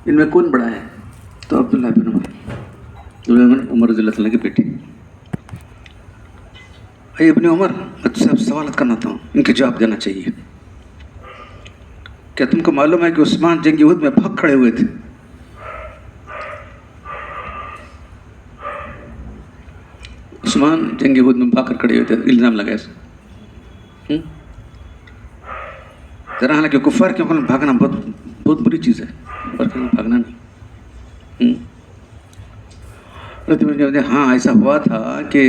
ان میں کون بڑا ہے؟ تو عبداللہ بن عمر رضی اللہ تعالیٰ کی بیٹی. اے ابن عمر، میں تجھ سے اب سوالات کرنا تھا، ان کے جواب دینا چاہیے. کیا تم کو معلوم ہے کہ عثمان جنگ احد میں بھاگ کھڑے ہوئے تھے؟ عثمان جنگ احد میں بھاگ کر کھڑے ہوئے تھے، الزام لگا اس طرح. حالانکہ کفار کے ملک بھاگنا بہت بری چیز ہے، کفار کے ملک بھاگنا نہیں. ہاں ایسا ہوا تھا کہ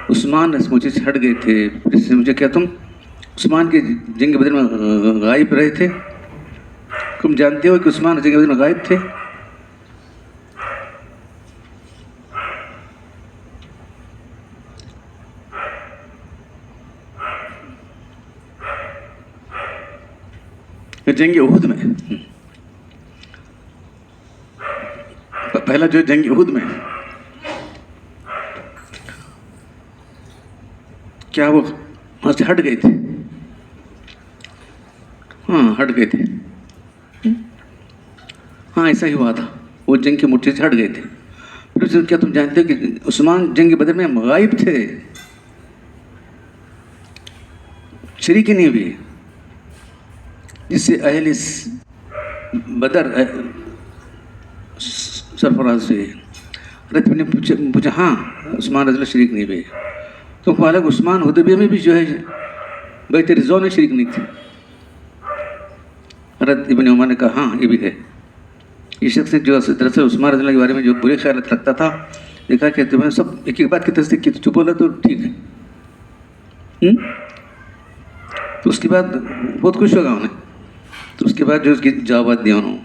عثمان اس مجھے سے ہٹ گئے تھے. اس سے مجھے کیا تم عثمان کے جنگ بدر میں غائب رہے تھے؟ تم جانتے ہو کہ عثمان جنگ بدر میں غائب تھے؟ جنگ احد میں، پہلا جو جنگ احد میں، کیا وہ وہاں سے ہٹ گئے تھے؟ ہاں ہٹ گئے تھے. ہاں ایسا ہی ہوا تھا، وہ جنگ کے مورچے سے ہٹ گئے تھے. پھر کیا تم جانتے ہو کہ عثمان جنگ بدر میں غائب تھے، شریک نہیں ہوئے، جس سے اہل بدر سرفراز ہوئے. رتب نے پوچھا ہاں عثمان رضی اللہ شریک نہیں ہوئے. تو حالانکہ عثمان حدیبیہ میں بھی جو ہے بیعت رضوان میں شریک نہیں تھے. حضرت ابن عمر نے کہا ہاں یہ بھی ہے. یہ شخص نے جو دراصل عثمان رضی اللہ کے بارے میں جو برے خیالات رکھتا تھا، دیکھا کہ تمہیں سب ایک ایک بات کی تصدیق کی، تو چپ بولا تو ٹھیک ہے. تو اس کے بعد بہت خوش ہوگا انہیں. تو اس کے بعد جو اس کی جوابات دیا انہوں،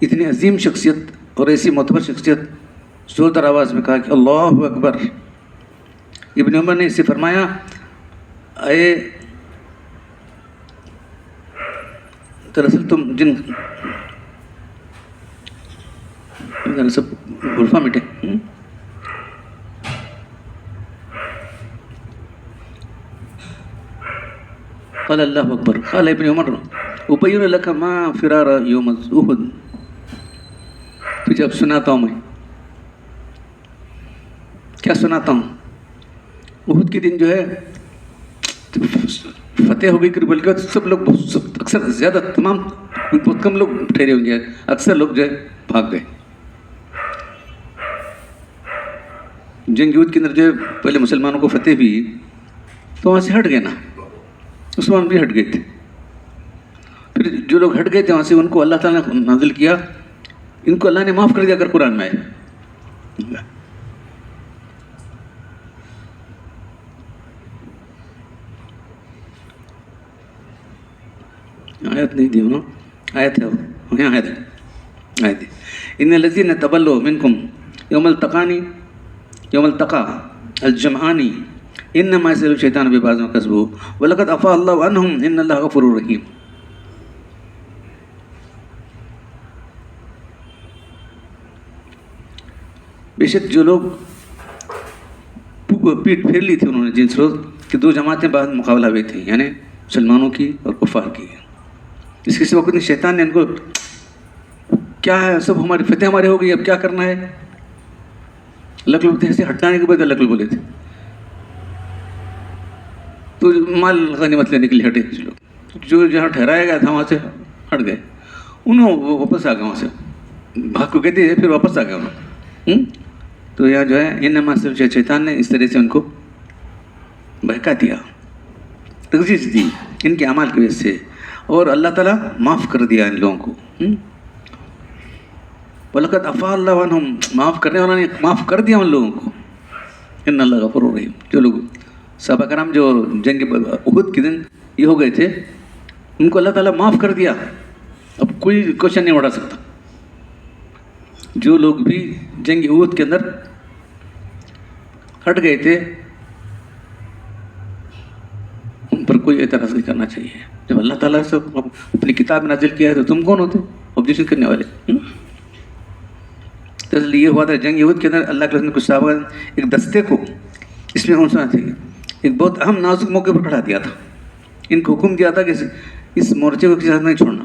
اتنی عظیم شخصیت اور ایسی معتبر شخصیت زوردار آواز میں کہا کہ اللہ اکبر. ابن عمر نے اس سے فرمایا اے دراصل تم جن سب غرفہ مٹے قال اللہ اکبر. قال ابن عمر ابین لک ما فرار یوم احد. تجھے اب سناتا ہوں میں کیا سناتا ہوں. احد کے دن جو ہے فتح ہو گئی کہ بلکہ سب لوگ اکثر زیادہ تمام بہت کم لوگ ٹھہرے ہوں گے، اکثر لوگ جو ہے بھاگ گئے. جنگ احد کے اندر جو ہے پہلے مسلمانوں کو فتح بھی تو وہاں سے ہٹ گئے نا، عثمان بھی ہٹ گئے تھے. پھر جو لوگ ہٹ گئے تھے وہاں سے ان کو اللہ تعالیٰ نے نازل کیا، ان کو اللہ نے معاف کر دیا اگر قرآن میں آئے. آیت نہیں دی انہوں، آیت ہے وہ یہاں آیت ہے. ان الذین تولوا منکم یوم التقى الجمعان انما يستهزئ الشیطان ببعض ما كسبوا ولقد عفا الله عنهم ان الله غفور رحیم. بے شک جو لوگ پیٹ پھیر لی تھی انہوں نے جن روز کہ دو جماعتیں بعد مقابلہ ہوئی تھیں، یعنی مسلمانوں کی اور کفار کی. اس کے سوا شیطان نے ان کو کیا ہے سب ہماری فتح ہمارے ہو گئی، اب کیا کرنا ہے. لگ لوگ تھے ہٹانے کے بعد الگ لوگ بولے تھے تو مال غنیمت لینے کے لیے ہٹے کچھ لوگ. جو جہاں ٹھہرایا گیا تھا وہاں سے ہٹ گئے، انہوں واپس آ گئے وہاں سے، بھاگ کو کہتے ہیں پھر واپس آ گئے انہوں. تو یہاں جو ہے انما صرف شیطان نے اس طرح سے ان کو بہکا دیا، تغذیہ دی ان کے اعمال کی وجہ سے، اور اللہ تعالیٰ معاف کر دیا ان لوگوں کو. وَلَقَدْ عَفَا اللَّهُ عَنْهُمْ، معاف کرنے والا نے معاف کر دیا ان لوگوں کو. ان اللہ غفور رحیم. جو لوگ صحابہ کرام جو جنگ احد کے دن یہ ہو گئے تھے ان کو اللہ تعالیٰ معاف کر دیا، اب کوئی کوشچن نہیں اٹھا سکتا. جو لوگ بھی جنگ احد کے اندر ہٹ گئے تھے ان پر کوئی اعتراض نہیں کرنا چاہیے. جب اللہ تعالیٰ سے اپنی کتاب نازل کیا ہے تو تم کون ہوتے آبجیکشن کرنے والے. تو یہ ہوا تھا جنگ احد کے اندر اللہ کے رسول نے کچھ صحابہ ایک دستے کو اس میں انسان تھے ایک بہت اہم نازک موقع پر کھڑا دیا تھا. ان کو حکم دیا تھا کہ اس مورچے کو کسی حد نہیں چھوڑنا،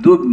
2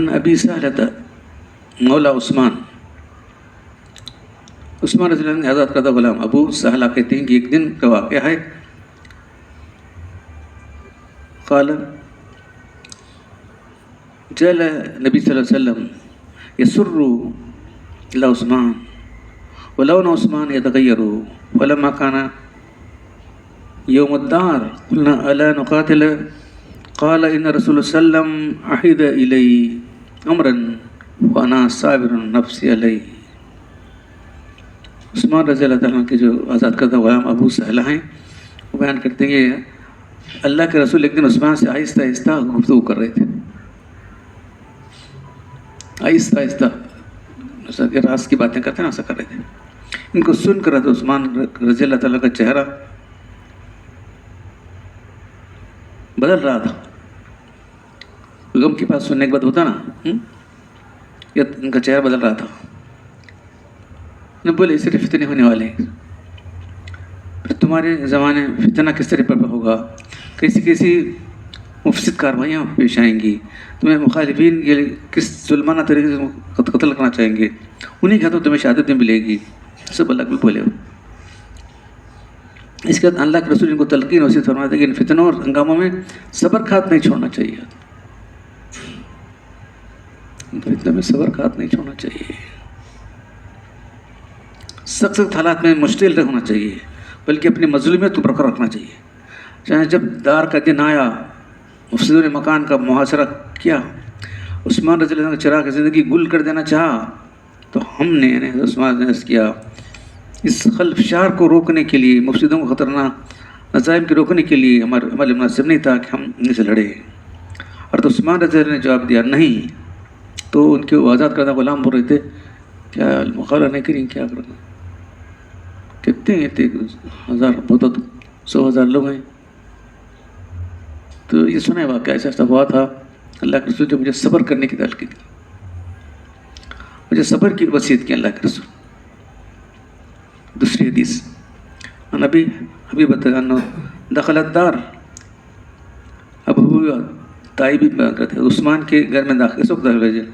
ان ابی سہلۃ مولا عثمان رضی اللہ عنہ نے آزاد کردہ غلام ابو سہلہ کہتے ہیں کہ ایک دن کا واقعہ ہے. قال جعل نبی صلی اللہ علیہ وسلم يسر إلى عثمان ولون عثمان يتغير فلما كان يوم الدار قلنا ألا نقاتل قال إن رسول الله صلى الله عليه وسلم عهد إلي أمرا وأنا صابر نفسي عليه. عثمان رضی اللہ تعالیٰ کے جو آزاد کردہ غلام ابو سہلہ ہیں وہ بیان کرتے ہیں کہ اللہ کے رسول ایک دن عثمان سے آہستہ آہستہ گفتگو کر رہے تھے. آہستہ آہستہ جیسا کہ راز کی باتیں کرتے ہیں ایسا کر رہے تھے. ان کو سن کر تو عثمان رضی اللہ تعالیٰ کا چہرہ بدل رہا تھا. غم کی بات سننے کے بعد ہوتا نا یا ان کا چہرہ بدل رہا تھا. نے بولے اس طرح فتنے ہونے والے ہیں, پھر تمہارے زمانے فتنہ کس طرح پر ہوگا, کیسی کیسی مفسد کاروائیاں پیش آئیں گی, تمہیں مخالفین کے کس ظلمانہ طریقے سے قتل کرنا چاہیں گے, انہیں کے ہاتھوں تمہیں شہادت میں ملے گی. سب اللہ کو بولے ہو. اس کے بعد اللہ کے رسول ان کو تلقین وسیع فرماتے کہ ان فتنوں اور ہنگاموں میں صبر کا ہاتھ نہیں چھوڑنا چاہیے. ان فتنوں میں صبر کا ہاتھ نہیں چھوڑنا چاہیے. سخت سخت حالات میں مشتعل رہنا چاہیے, بلکہ اپنی مظلومیت کو برقرار رکھنا چاہیے. چاہے جب دار کا دن آیا, مفسدوں نے مکان کا محاصرہ کیا, عثمان رضی اللہ عنہ کا چراغ زندگی گل کر دینا چاہا, تو ہم نے یعنی عثمان نے عرض کیا اس خلفشار کو روکنے کے لیے, مفسدوں کو خطرناک نظائم کے روکنے کے لیے ہمارے مناسب نہیں تھا کہ ہم ان سے لڑیں. اور تو عثمان رضی اللہ عنہ نے جواب دیا نہیں. تو ان کے آزاد کردہ غلام بول رہے تھے کیا مقابلہ نہیں کریں, کیا کریں, کتنے ہیں, 1000 بہت 100,000 لوگ ہیں. تو یہ سنا ہے واقعہ ایسا ایسا ہوا تھا. اللہ کے رسول نے مجھے صبر کرنے کی دعوت کی تھی, مجھے صبر کی وصیت کی اللہ کے رسول. دوسری حدیث نبی حبیب دخل الدار, اب تائبی بیان کرتے ہیں عثمان کے گھر میں داخل اس وقت داخل ہوئے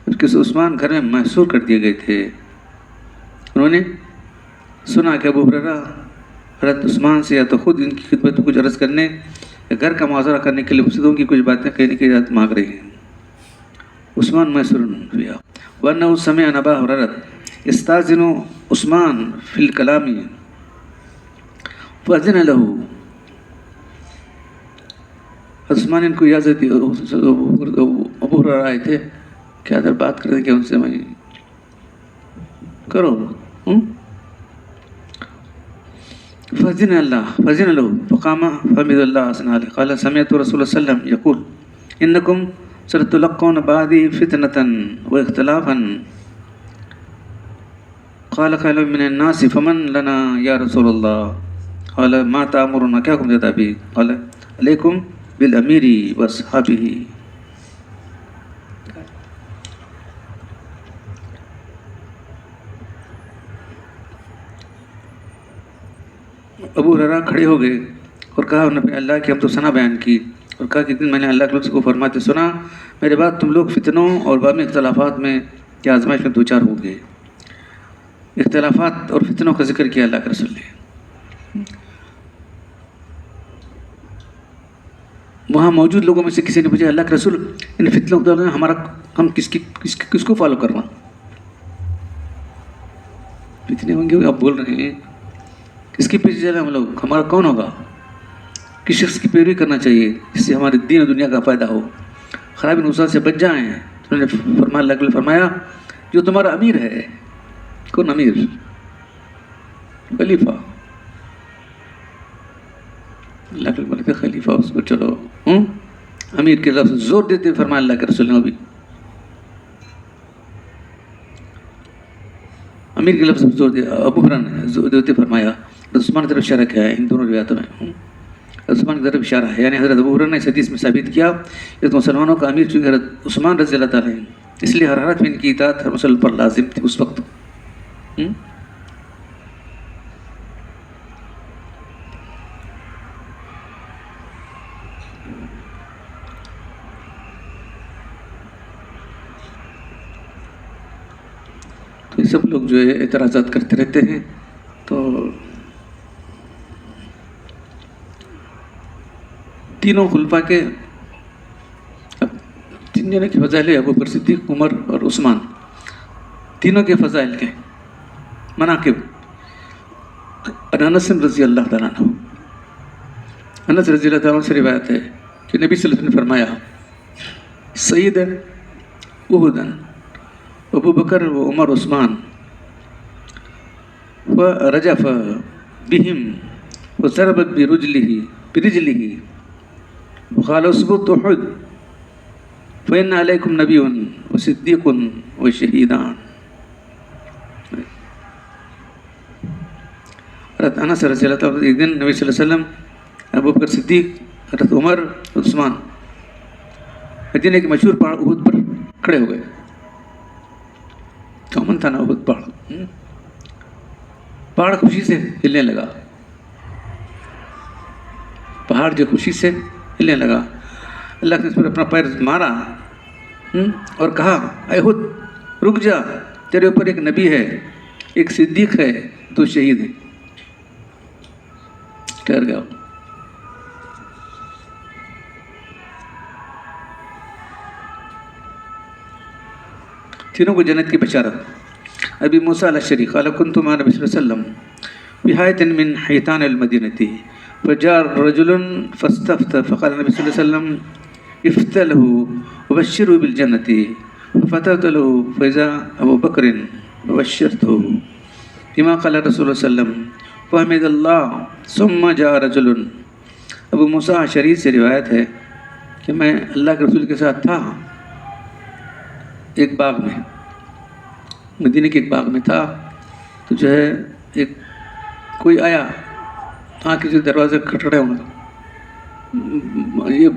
جبکہ عثمان گھر میں محصور کر دیے گئے تھے. انہوں نے سنا کہ ابو ہریرہ حضرت عثمان سے یا تو خود ان کی خدمت میں کچھ عرض کرنے یا گھر کا معاذرہ کرنے کے لیے مفسدوں کی کچھ باتیں کہنے کی اجازت مانگ رہے ہیں. عثمان محصور ہوا. وَأَنَّهُ سَمِعَ أَبَا هُرَيْرَةَ يَسْتَأْذِنُ عثمان فِي الْكَلَامِ فَأَذِنَ لَهُ. عثمان ان کو اجازت دی. ابو ہریرہ آئے تھے کیا در بات کرتے کہ ان سے میں کرو. فَأَذِنَ لَهُ فَقَامَ فَحَمِدَ اللَّهَ وَأَثْنَى عَلَيْهِ. قال سمعت رسول الله صلى الله عليه وسلم يقول إنكم ستلقون بعدي فتنة واختلافا. قال قائل من الناس فمن لنا يا رسول الله. قال ما تأمرنا, کیا حکم دیتا بھی. قال علیکم بالامیر واصحابہ. ابو ہریرہ کھڑے ہو گئے اور کہا انہوں نے اللہ کی ہم تو ثنا بیان کی اور کہا کہ ایک دن میں نے اللہ کے رسول کو فرماتے سنا میرے بعد تم لوگ فتنوں اور باہمی اختلافات میں کیا آزمائش میں دوچار ہو گئے. اختلافات اور فتنوں کا ذکر کیا اللہ کے رسول نے. وہاں موجود لوگوں میں سے کسی نے پوچھا اللہ کے رسول ان فتنوں کے دوران ہم کس کو فالو کرنا, فتنے ہوں گے آپ بول رہے ہیں کس کے پیچھے چلے ہم لوگ, ہمارا کون ہوگا, کس شخص کی پیروی کرنا چاہیے جس سے ہمارے دین اور دنیا کا فائدہ ہو, خرابی نقصان سے بچ جائیں. انہوں نے فرمایا اللہ نے فرمایا جو تمہارا امیر ہے. کون امیر؟ خلیفہ. اللہ کے بولتے خلیفہ اس کو چلو امیر کے لفظ زور دیتے فرمایا اللہ کے رسول نے. بھی امیر کے لفظ زور دیا. ابو ہریرہ نے زور دیتے فرمایا. عثمان کی طرف اشارہ کیا ہے ان دونوں روایتوں میں, عثمان کی طرف اشارہ ہے. یعنی حضرت ابو ہریرہ نے اس حدیث میں ثابت کیا کہ مسلمانوں کا امیر چونکہ حضرت عثمان رضی اللہ تعالیٰ عنہ, اس لیے ہر حالت میں ان کی اطاعت ہر مسلم پر لازم تھی اس وقت. سب لوگ جو ہے اعتراضات کرتے رہتے ہیں. تو تینوں خلفاء کے تین جنوں کے فضائل ابو بکر صدیق، عمر اور عثمان، تینوں کے فضائل کے مناقب. انس رضی اللہ تعالیٰ عنہ، انس رضی اللہ تعالیٰ عنہ سے روایت ہے کہ نبی صلی اللہ علیہ وسلم نے فرمایا سید احد ابو بکر و عمر عثمان ورجف بهم وضربت برجله وقال اثبت احد فإن علیکم نبی وصدیق وشہیدان. حضرت انس رضی اللہ تعالیٰ ایک دن نبی صلی اللہ علیہ وسلم، ابو بکر صدیق، حضرت عمر، عثمان مدینے کے مشہور پہاڑ احد پر کھڑے ہو گئے. کامن تھا نا احد پہاڑ. پہاڑ خوشی سے ہلنے لگا، پہاڑ جو خوشی سے ہلنے لگا. اللہ نے اس پر اپنا پیر مارا اور کہا اے احد رک جا، تیرے اوپر ایک نبی ہے، ایک صدیق ہے، تو شہید ہے. ٹھہر گیا. تینوں کو جنت کی بشارت. ابی موسیٰ الاشعری قال كنت مع النبي صلی اللہ علیہ وسلم بحایۃ من حیطان المدینہ فجاء رجل فاستفتى فقال النبي صلی اللہ علیہ وسلم افتح له وبشره بالجنة ففتحت له فإذا ابو بکر وبشرته بما قال رسول اللہ صلی اللہ علیہ وسلم فحمد اللہ ثم جاء رجل. ابو موسیٰ الاشعری سے روایت ہے کہ میں اللہ کے رسول کے ساتھ تھا ایک باغ میں، مدینے کے ایک باغ میں تھا. تو جو ہے ایک کوئی آیا، آ کے جو دروازے کھٹکھٹائے ہونا، یہ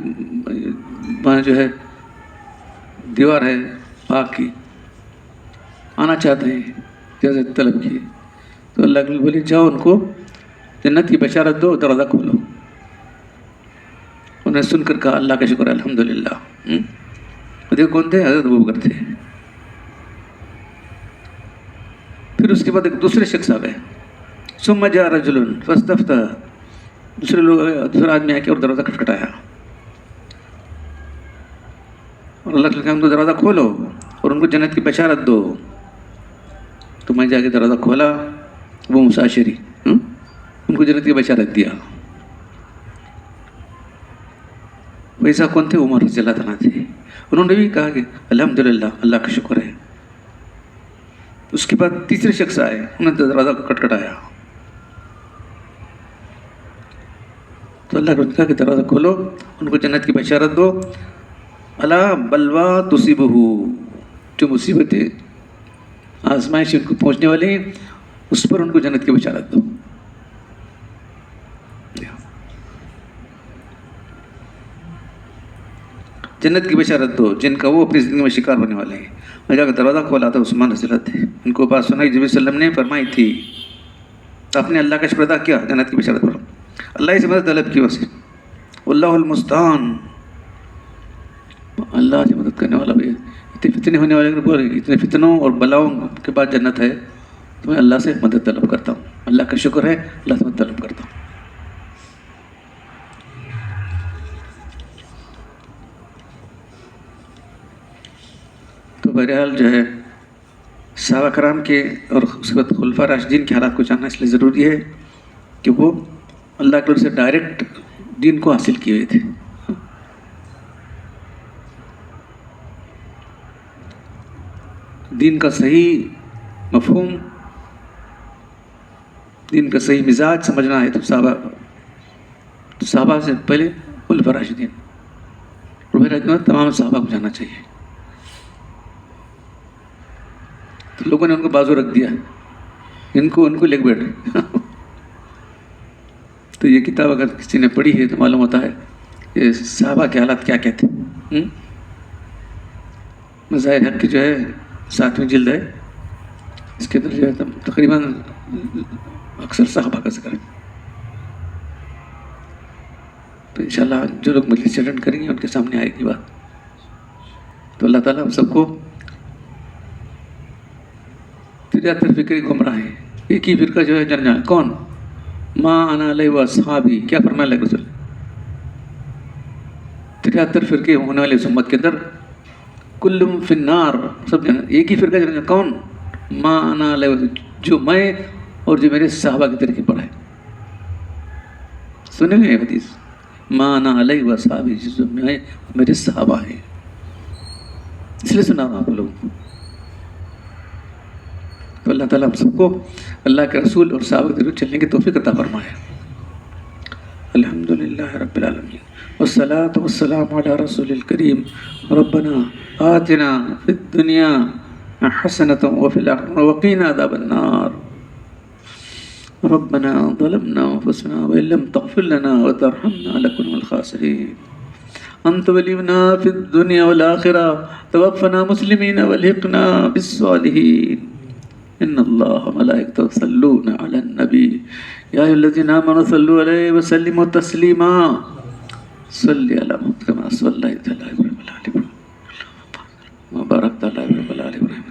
وہاں جو ہے دیوار ہے باغ کی، آنا چاہتے ہیں، اجازت طلب کی. تو اللہ کے بولے جاؤ ان کو جنت کی بشارت دو، دروازہ کھولو. انہوں نے سن کر کہا اللہ کا شکر ہے الحمدللہ. دیکھو کون تھے؟ حضرت ابو بکر تھے. پھر اس کے بعد ایک دوسرے شخص آ گئے. ثم جاء رجل فاستفتى، دوسرا آدمی آ کے اور دروازہ کھٹکھٹایا اور اللہ کے ان کو دروازہ کھولو اور ان کو جنت کی بشارت دو. تو میں جا کے دروازہ کھولا، وہ موسیٰ الاشعری ان کو جنت کی بشارت دیا. ویسا کون تھے؟ عمر رضی اللہ تعالیٰ تھے. انہوں نے بھی کہا کہ الحمدللہ اللہ کا شکر ہے. اس کے بعد تیسرے شخص آئے، انہوں نے دروازہ کو کھٹکھٹایا تو اللہ نے کہا کہ دروازہ کھولو، ان کو جنت کی بشارت دو. الا بلوا تصیبہ، جو مصیبتیں آزمائش ان کو پہنچنے والی ہیں اس پر ان کو جنت کی بشارت دو. جنت کی بشارت دو جن کا وہ اپنی زندگی میں شکار ہونے والے ہیں. میں جا کر دروازہ کھولا تھا، عثمان رضی اللہ تھے. ان کو بات سنائی، نبی صلی اللہ علیہ وسلم نے فرمائی تھی. آپ نے اللہ کا شکر ادا کیا، جنت کی بشارت پڑھو. اللہ سے مدد طلب کی واسطے. اللہ المستعان، اللہ سے مدد کرنے والا. بھی اتنے فتنے ہونے والے، اتنے فتنوں اور بلاؤں کے بعد جنت ہے، تو میں اللہ سے مدد طلب کرتا ہوں. اللہ کا شکر ہے، اللہ سے مدد طلب کرتا ہوں. تو بہرحال جو ہے صحابہ کرام کے اور اس کے بعد خلفاء راشدین کے حالات کو جاننا اس لیے ضروری ہے کہ وہ اللہ کے سے ڈائریکٹ دین کو حاصل کیے ہوئے تھے. دین کا صحیح مفہوم، دین کا صحیح مزاج سمجھنا ہے تو صحابہ سے پہلے خلفاء راشدین اور تمام صحابہ کو جاننا چاہیے. تو لوگوں نے ان کو بازو رکھ دیا، ان کو لے کے بیٹھے. تو یہ کتاب اگر کسی نے پڑھی ہے تو معلوم ہوتا ہے کہ صحابہ کے حالات کیا کہتے ہیں. مظاہر حق کی جو ہے 7ویں جلد ہے، اس کے اندر جو ہے تقریباً اکثر صحابہ کا ذکر ہے. تو انشاءاللہ جو لوگ مجلس اٹینڈ کریں گے ان کے سامنے آئے گی بات. تو اللہ تعالیٰ ہم سب کو 73 فکری گمراہ ہیں. ایک ہی فرقہ جو ہے جنجا کون؟ ما انا علیہ و اصحابی. کیا فرمایا اللہ کے رسول؟ 73 فرقے ہونے والے اس امت کے اندر کلم فی النار، سب جانا. ایک ہی فرقہ جنجا کون؟ ما انا علیہ، جو میں اور جو میرے صحابہ کے طریقے پر ہے. سنے ہوئے حدیث ما انا علیہ و اصحابی، جو میں میرے صحابہ ہیں. اس لیے سنا رہا ہوں آپ لوگوں کو. تو اللہ تعالیٰ ہم سب کو اللہ کے رسول اور صحابہ کے طریقے چلنے کی توفیق عطا فرمائے. الحمدللہ رب العالمین والصلاة والسلام علی رسول الکریم. ربنا آتنا فی الدنیا حسنة وفی الآخرة وقنا عذاب النار. ربنا ظلمنا أنفسنا وإن لم تغفر لنا وترحمنا لنكن من الخاسرين. أنت ولينا في الدنيا والآخرة توفنا مسلمين والحقنا بالصالحين. إن الله وملائكته يصلون على النبي يا أيها الذين آمنوا صلوا عليه وسلموا تسليما. صل على محمد كما صليت على إبراهيم وعلى آل إبراهيم وباركت على إبراهيم وعلى آل إبراهيم.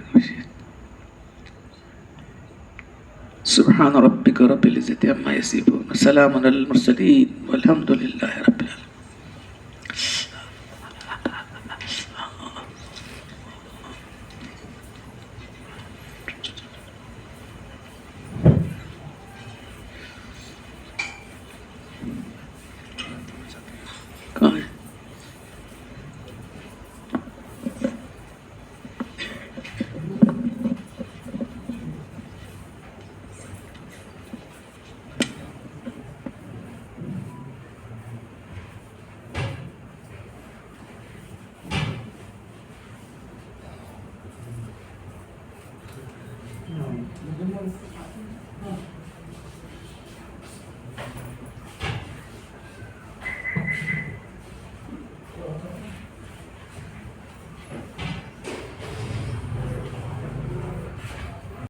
سبحان ربك رب العزة عما يصفون وسلام على المرسلين والحمد لله رب العالمين.